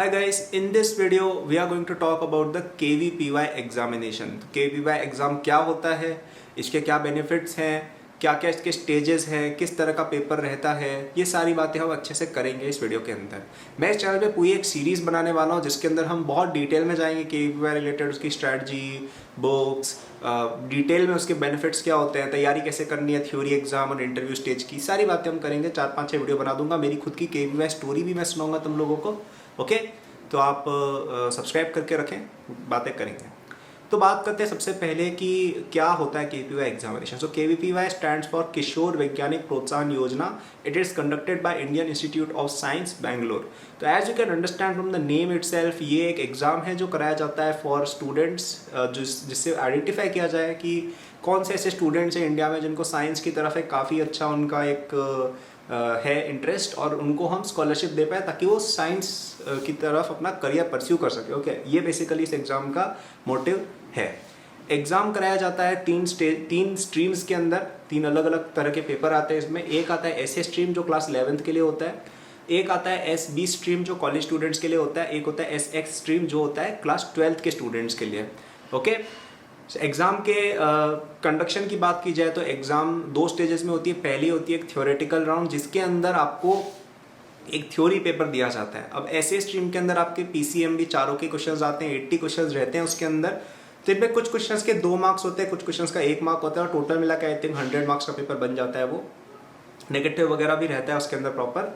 Hi guys, in this video we are going to talk about the KVPY examination. KVPY exam क्या होता है, इसके क्या benefits हैं, क्या क्या इसके स्टेजेस हैं, किस तरह का पेपर रहता है, ये सारी बातें हम अच्छे से करेंगे इस वीडियो के अंदर। मैं इस चैनल पे पूरी एक सीरीज़ बनाने वाला हूँ जिसके अंदर हम बहुत डिटेल में जाएंगे KVPY रिलेटेड, उसकी स्ट्रैटेजी, बुक्स, डिटेल में उसके बेनिफिट्स क्या होते हैं, तैयारी कैसे करनी है, थ्योरी एग्जाम और इंटरव्यू स्टेज की सारी बातें हम करेंगे। 4-5-6 वीडियो बना दूंगा, मेरी खुद की KVPY स्टोरी भी मैं सुनाऊंगा तुम लोगों को। ओके, तो आप सब्सक्राइब करके रखें, बातें करेंगे। तो बात करते हैं सबसे पहले कि क्या होता है KVPY examination. So KVPY stands for Kishore Vaigyanik Protsahan Yojana. It is conducted by Indian Institute of Science Bangalore. तो as you can understand from the name itself, ये एक एग्ज़ाम है जो कराया जाता है फॉर स्टूडेंट्स, जिससे आइडेंटिफाई किया जाए कि कौन से ऐसे स्टूडेंट्स हैं इंडिया में जिनको साइंस की तरफ एक काफ़ी अच्छा उनका एक है इंटरेस्ट, और उनको हम स्कॉलरशिप दे पाए ताकि वो साइंस की तरफ अपना करियर परस्यू कर सके। ओके, ये बेसिकली इस एग्ज़ाम का मोटिव है। एग्ज़ाम कराया जाता है तीन स्ट्रीम्स के अंदर, 3 अलग अलग तरह के पेपर आते हैं इसमें। एक आता है SA स्ट्रीम जो क्लास 11th के लिए होता है, एक आता है SB स्ट्रीम जो कॉलेज स्टूडेंट्स के लिए होता है, एक होता है SX स्ट्रीम जो होता है क्लास 12th के स्टूडेंट्स के लिए। ओके, एग्ज़ाम के कंडक्शन की बात की जाए तो एग्ज़ाम 2 स्टेजेस में होती है। पहली होती है एक थ्योरेटिकल राउंड जिसके अंदर आपको एक थ्योरी पेपर दिया जाता है। अब ऐसे स्ट्रीम के अंदर आपके PCMB चारों के क्वेश्चंस आते हैं, 80 क्वेश्चंस रहते हैं उसके अंदर। तो इनमें कुछ क्वेश्चंस के 2 मार्क्स होते हैं, कुछ क्वेश्चंस का 1 मार्क होता है, और टोटल मिला के आई थिंक 100 मार्क्स का पेपर बन जाता है। वो नेगेटिव वगैरह भी रहता है उसके अंदर प्रॉपर।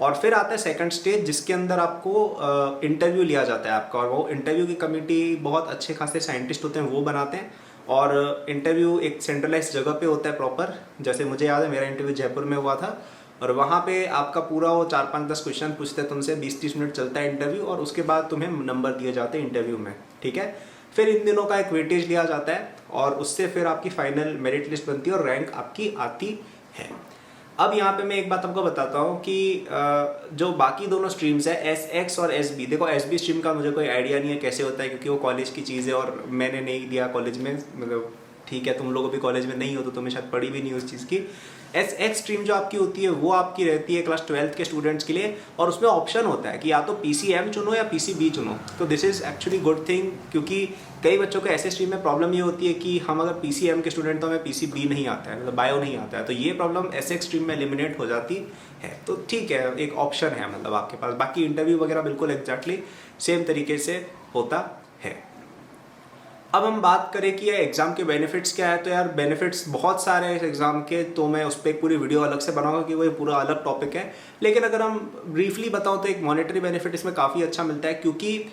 और फिर आता है सेकंड स्टेज जिसके अंदर आपको इंटरव्यू लिया जाता है आपका, और वो इंटरव्यू की कमेटी बहुत अच्छे खासे साइंटिस्ट होते हैं, वो बनाते हैं। और इंटरव्यू एक सेंट्रलाइज जगह पे होता है प्रॉपर। जैसे मुझे याद है मेरा इंटरव्यू जयपुर में हुआ था, और वहाँ पे आपका पूरा वो 4-5-10 क्वेश्चन पूछते हैं तुमसे, 20-30 मिनट चलता है इंटरव्यू, और उसके बाद तुम्हें नंबर दिए जाते हैं इंटरव्यू में। ठीक है, फिर इन दिनों का एक वेटेज लिया जाता है और उससे फिर आपकी फाइनल मेरिट लिस्ट बनती है और रैंक आपकी आती है। अब यहाँ पे मैं एक बात आपको बताता हूँ कि जो बाकी दोनों स्ट्रीम्स है SX और SB, देखो SB स्ट्रीम का मुझे कोई आइडिया नहीं है कैसे होता है, क्योंकि वो कॉलेज की चीज़ है और मैंने नहीं दिया कॉलेज में। मतलब ठीक है, तुम लोगों भी कॉलेज में नहीं हो तो तुम्हें शायद पढ़ी भी नहीं उस चीज़ की। SX स्ट्रीम जो आपकी होती है वो आपकी रहती है क्लास 12th के स्टूडेंट्स के लिए, और उसमें ऑप्शन होता है कि या तो PCM चुनो या PCB चुनो। तो this is actually good thing, क्योंकि कई बच्चों को ऐसे स्ट्रीम में प्रॉब्लम ये होती है कि हम अगर PCM के स्टूडेंट तो हमें PCB नहीं आता है, मतलब बायो नहीं आता है, तो ये प्रॉब्लम SX स्ट्रीम में एलिमिनेट हो जाती है। तो ठीक है, एक ऑप्शन है मतलब आपके पास। बाकी इंटरव्यू वगैरह बिल्कुल एग्जैक्टली सेम तरीके से होता है। अब हम बात करें कि ये एग्ज़ाम के बेनिफिट्स क्या है, तो यार बेनिफिट्स बहुत सारे हैं इस एग्ज़ाम के, तो मैं उस पर एक पूरी वीडियो अलग से बनाऊंगा कि वो एक पूरा अलग टॉपिक है। लेकिन अगर हम ब्रीफली बताऊं तो एक मॉनेटरी बेनिफिट इसमें काफ़ी अच्छा मिलता है, क्योंकि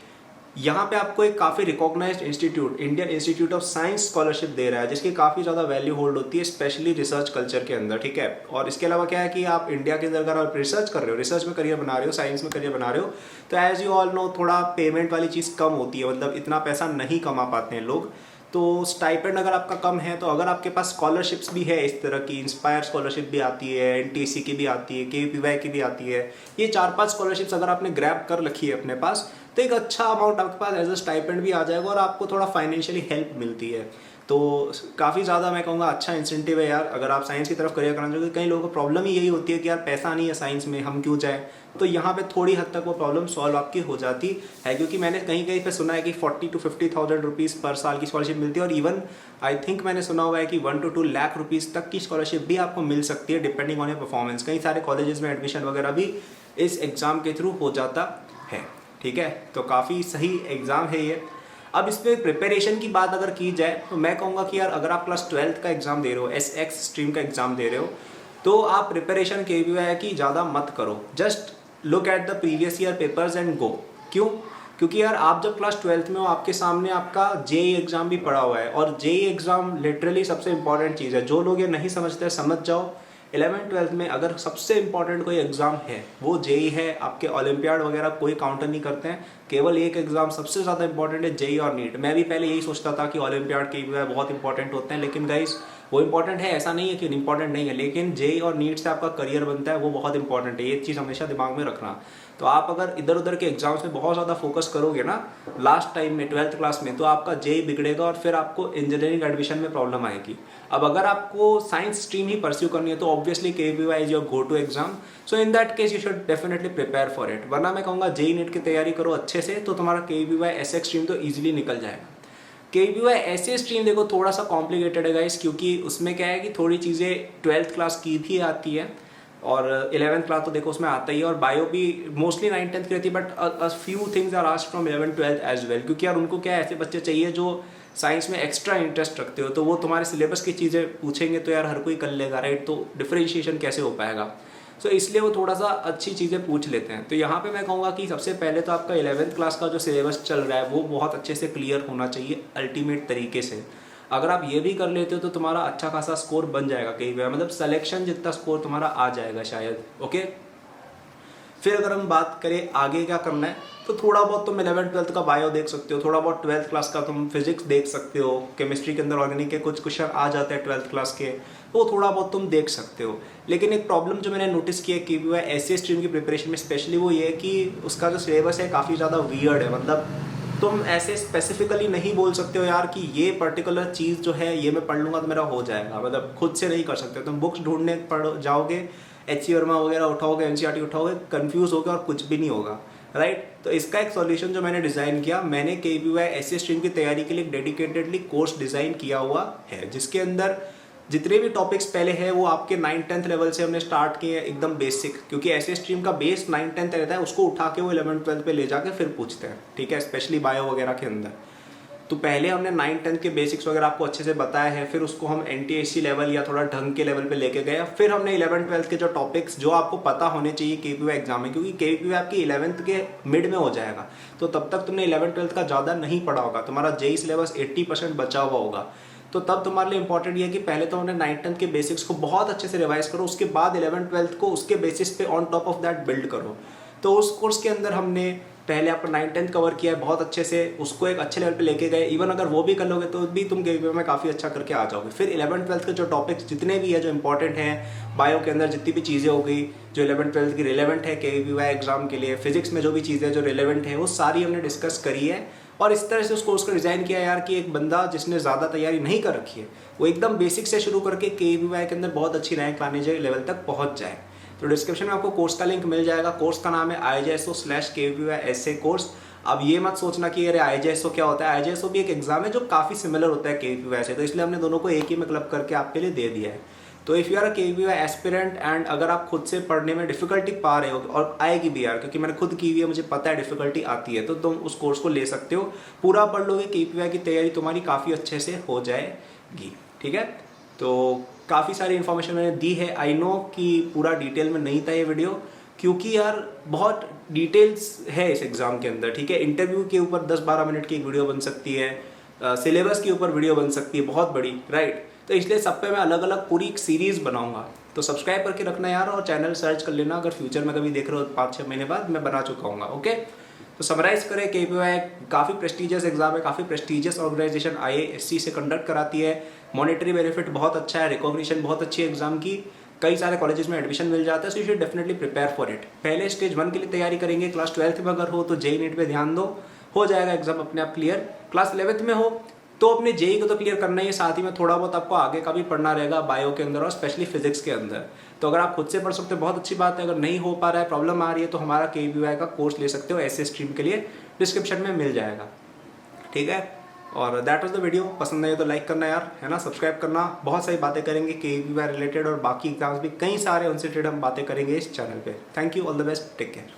यहाँ पे आपको एक काफ़ी recognised institute, Indian Institute of Science scholarship दे रहा है, जिसकी काफ़ी ज़्यादा वैल्यू होल्ड होती है स्पेशली रिसर्च कल्चर के अंदर। ठीक है, और इसके अलावा क्या है कि आप इंडिया के अंदर अगर आप रिसर्च कर रहे हो, रिसर्च में करियर बना रहे हो, साइंस में करियर बना रहे हो, तो एज यू ऑल नो थोड़ा पेमेंट वाली चीज़ कम होती है, मतलब इतना पैसा नहीं कमा पाते हैं लोग। तो स्टाइपेंड अगर आपका कम है, तो अगर आपके पास स्कॉलरशिप्स भी है इस तरह की, इंस्पायर स्कॉलरशिप भी आती है, NTC की भी आती है, KVPY की भी आती है, ये 4-5 स्कॉलरशिप्स अगर आपने ग्रैब कर रखी है अपने पास, तो एक अच्छा अमाउंट आपके पास एज अ स्टाइपेंड भी आ जाएगा और आपको थोड़ा फाइनेंशियली हेल्प मिलती है। तो काफ़ी ज़्यादा मैं कहूँगा अच्छा इंसेंटिव है यार, अगर आप साइंस की तरफ करियर करना चाहोगे। कई लोगों को प्रॉब्लम ही यही होती है कि यार पैसा नहीं है साइंस में, हम क्यों जाए। तो यहाँ पे थोड़ी हद तक वो प्रॉब्लम सॉल्व आपकी हो जाती है, क्योंकि मैंने कहीं कहीं पे सुना है कि 40,000 to 50,000 रुपीज़ पर साल की स्कॉलरशिप मिलती है, और इवन आई थिंक मैंने सुना हुआ है कि 1 to 2 लाख रुपीज़ तक की स्कॉलरशिप भी आपको मिल सकती है डिपेंडिंग ऑन योर परफॉर्मेंस। कई सारे कॉलेजेस में एडमिशन वगैरह भी इस एग्ज़ाम के थ्रू हो जाता है। ठीक है, तो काफ़ी सही एग्ज़ाम है ये। अब इस पर प्रिपरेशन की बात अगर की जाए तो मैं कहूँगा कि यार अगर आप क्लास 12th का एग्ज़ाम दे रहे हो, SX स्ट्रीम का एग्ज़ाम दे रहे हो, तो आप प्रिपरेशन KVPY की ज़्यादा मत करो। Just look at the previous year papers and go. क्यों? क्योंकि यार आप जब क्लास 12th में हो, आपके सामने आपका JEE एग्ज़ाम भी पड़ा हुआ है, और JEE एग्ज़ाम लिटरली सबसे इंपॉर्टेंट चीज़ है। जो लोग ये नहीं समझते समझ जाओ, 11th-12th में अगर सबसे इंपॉर्टेंट कोई एग्ज़ाम है वो JEE है। आपके ओलंपियाड वगैरह कोई काउंटर नहीं करते हैं, केवल एक एग्ज़ाम सबसे ज़्यादा इंपॉर्टेंट है, JEE और नीट। मैं भी पहले यही सोचता था कि ओलंपियाड KVPY बहुत इंपॉर्टेंट होते हैं, लेकिन गाइस वो इंपॉर्टेंट है, ऐसा नहीं है कि इंपॉर्टेंट नहीं है, लेकिन जेई और नीट से आपका करियर बनता है, वो बहुत इंपॉर्टेंट है, ये चीज़ हमेशा दिमाग में रखना। तो आप अगर इधर उधर के एग्जाम्स में बहुत ज़्यादा फोकस करोगे ना लास्ट टाइम में 12th क्लास में, तो आपका जेई बिगड़ेगा और फिर आपको इंजीनियरिंग एडमिशन में प्रॉब्लम आएगी। अब अगर आपको साइंस स्ट्रीम ही परस्यू करनी है तो obviously KVY is your go to exam, so in that case you should definitely prepare for it. वरना मैं कहूँगा जेई नीट की तैयारी करो अच्छे से, तो तुम्हारा केवीवाई एसएक्स स्ट्रीम तो ईजिली निकल जाएगा। केवीवाई ऐसे स्ट्रीम देखो थोड़ा सा कॉम्प्लिकेटेड है गाइस, क्योंकि उसमें क्या है कि थोड़ी चीज़ें 12th क्लास की भी आती है और 11th क्लास तो देखो उसमें आता ही है, और बायो भी मोस्टली 9th-10th की रहती है, but a few things are asked from 11th-12th as well, क्योंकि यार उनको क्या ऐसे बच्चे चाहिए जो साइंस में एक्स्ट्रा इंटरेस्ट रखते हो, तो वो तुम्हारे सिलेबस की चीज़ें पूछेंगे तो यार हर कोई कर लेगा, राइट? तो डिफरेंशिएशन कैसे हो पाएगा? सो इसलिए वो थोड़ा सा अच्छी चीज़ें पूछ लेते हैं। तो यहाँ पे मैं कहूँगा कि सबसे पहले तो आपका 11th क्लास का जो सिलेबस चल रहा है वो बहुत अच्छे से क्लियर होना चाहिए अल्टीमेट तरीके से। अगर आप ये भी कर लेते हो तो तुम्हारा अच्छा खासा स्कोर बन जाएगा कई बार, मतलब सिलेक्शन जितना स्कोर तुम्हारा आ जाएगा शायद। ओके, फिर अगर हम बात करें आगे क्या करना है, तो थोड़ा बहुत तुम 11th-12th का बायो देख सकते हो, थोड़ा बहुत 12th क्लास का तुम फिजिक्स देख सकते हो, केमिस्ट्री के अंदर ऑर्गेनिक के कुछ क्वेश्चन आ जाते हैं 12th क्लास के, वो थोड़ा बहुत तुम देख सकते हो। लेकिन एक प्रॉब्लम जो मैंने नोटिस किया कि वो ऐसे स्ट्रीम की प्रिपरेशन में स्पेशली वो ये है कि उसका जो सिलेबस है काफ़ी ज़्यादा वियर्ड है। मतलब तुम ऐसे स्पेसिफिकली नहीं बोल सकते हो यार कि ये पर्टिकुलर चीज़ जो है ये मैं पढ़ लूँगा तो मेरा हो जाएगा, मतलब खुद से नहीं कर सकते। तुम बुक्स ढूंढने पढ़ जाओगे, एच वर्मा वगैरह उठाओगे, एनसीईआरटी उठाओगे, कंफ्यूज होगे और कुछ भी नहीं होगा, राइट? तो इसका एक सॉल्यूशन जो मैंने डिज़ाइन किया, मैंने केवीवाई ऐसे स्ट्रीम की तैयारी के लिए डेडिकेटेडली कोर्स डिज़ाइन किया हुआ है, जिसके अंदर जितने भी टॉपिक्स पहले हैं वो आपके 9th-10th लेवल से हमने स्टार्ट किए हैं एकदम बेसिक, क्योंकि ऐसे स्ट्रीम का बेस 9th-10th रहता है, उसको उठा के वो 11th-12th पे ले जाके फिर पूछते हैं, ठीक है, स्पेशली बायो वगैरह के अंदर। तो पहले हमने 9th-10th के बेसिक्स वगैरह आपको अच्छे से बताया है, फिर उसको हम NTSC लेवल या थोड़ा ढंग के लेवल पे लेके गए, फिर हमने 11th-12th के जो टॉपिक्स जो आपको पता होने चाहिए केवीवाई एग्जाम में, क्योंकि केवीवाई आपकी 11th के मिड में हो जाएगा, तो तब तक तुमने 11th-12th का ज़्यादा नहीं पढ़ा होगा, तुम्हारा जेई सिलेबस 80% बचा हुआ होगा। तो तब तुम्हारे लिए इंपॉर्टेंट ये है कि पहले तो हमने 9th-10th के बेसिक्स को बहुत अच्छे से रिवाइज करो, उसके बाद 11th-12th को उसके बेसिस पे on top of that build करो। तो उस कोर्स के अंदर हमने पहले आपका 9th-10th कवर किया है बहुत अच्छे से, उसको एक अच्छे लेवल पे लेके गए। इवन अगर वो भी कर लोगे तो भी तुम केवीवाई में काफ़ी अच्छा करके आ जाओगे। फिर 11th-12th के जो टॉपिक्स जितने भी है जो इंपॉर्टेंट हैं, बायो के अंदर जितनी भी चीज़ें हो गई जो 11th-12th की रिलेवेंट है केवीवाई एग्जाम के लिए, फिजिक्स में जो भी चीज़ें जो रिलेवेंट है वो सारी हमने डिस्कस करी है। और इस तरह से उस कोर्स को डिज़ाइन किया यार कि एक बंदा जिसने ज़्यादा तैयारी नहीं कर रखी है वो एकदम बेसिक से शुरू करके केवीवाई के अंदर बहुत अच्छी रैंक लाने जाए लेवल तक पहुंच जाए। तो डिस्क्रिप्शन में आपको कोर्स का लिंक मिल जाएगा। कोर्स का नाम है IJSO/KVY कोर्स। अब ये मत सोचना कि अरे IJSO क्या होता है, IJSO भी एक एग्जाम है जो काफ़ी सिमिलर होता है केवीवाई से, तो इसलिए हमने दोनों को एक ही में क्लब करके आपके लिए दे दिया है। तो if you are a KVY aspirant and अगर आप खुद से पढ़ने में डिफिकल्टी पा रहे हो, और आएगी भी यार क्योंकि मैंने खुद की हुई है, मुझे पता है डिफिकल्टी आती है, तो तुम उस कोर्स को ले सकते हो। पूरा पढ़ लोगे, केवीवाई की तैयारी तुम्हारी काफ़ी अच्छे से हो जाएगी, ठीक है? तो काफ़ी सारी इन्फॉर्मेशन मैंने दी है। आई नो कि पूरा डिटेल में नहीं था ये वीडियो, क्योंकि यार बहुत डिटेल्स है इस एग्ज़ाम के अंदर, ठीक है? इंटरव्यू के ऊपर 10-12 मिनट की एक वीडियो बन सकती है, सिलेबस के ऊपर वीडियो बन सकती है बहुत बड़ी, राइट? तो इसलिए सब पे मैं अलग अलग पूरी एक सीरीज़ बनाऊंगा, तो सब्सक्राइब करके रखना यार, और चैनल सर्च कर लेना अगर फ्यूचर में कभी देख रहे हो 5-6 महीने बाद मैं बना चुका हूँ, ओके? तो समराइज करें, केवीवाई काफ़ी प्रेस्टीजियस एग्जाम है, काफ़ी प्रेस्टीजियस ऑर्गेनाइजेशन IASC से कंडक्ट कराती है, मॉनेटरी बेनिफिट बहुत अच्छा है, रिकॉग्निशन बहुत अच्छी है एग्जाम की, कई सारे कॉलेजेस में एडमिशन मिल जाता है, so you should definitely prepare for it. पहले स्टेज 1 के लिए तैयारी करेंगे, क्लास 12th में अगर हो तो जेई नीट पे ध्यान दो, हो जाएगा एग्जाम अपने आप क्लियर। क्लास 11th में हो तो अपने जेई को तो क्लियर करना ही है, साथ ही में थोड़ा बहुत आपको आगे का भी पढ़ना रहेगा बायो के अंदर और स्पेशली फिजिक्स के अंदर। तो अगर आप खुद से पढ़ सकते हो बहुत अच्छी बात है, अगर नहीं हो पा रहा है, प्रॉब्लम आ रही है, तो हमारा केवीवाई का कोर्स ले सकते हो, ऐसे स्ट्रीम के लिए डिस्क्रिप्शन में मिल जाएगा, ठीक है? और दैट वाज द वीडियो। पसंद आए तो लाइक करना यार, है ना, सब्सक्राइब करना। बहुत सारी बातें करेंगे केवीवाई रिलेटेड और बाकी एग्जाम्स भी कई सारे, उनसे रिलेटेड हम बातें करेंगे इस चैनल पे। Thank you, all the best, take care.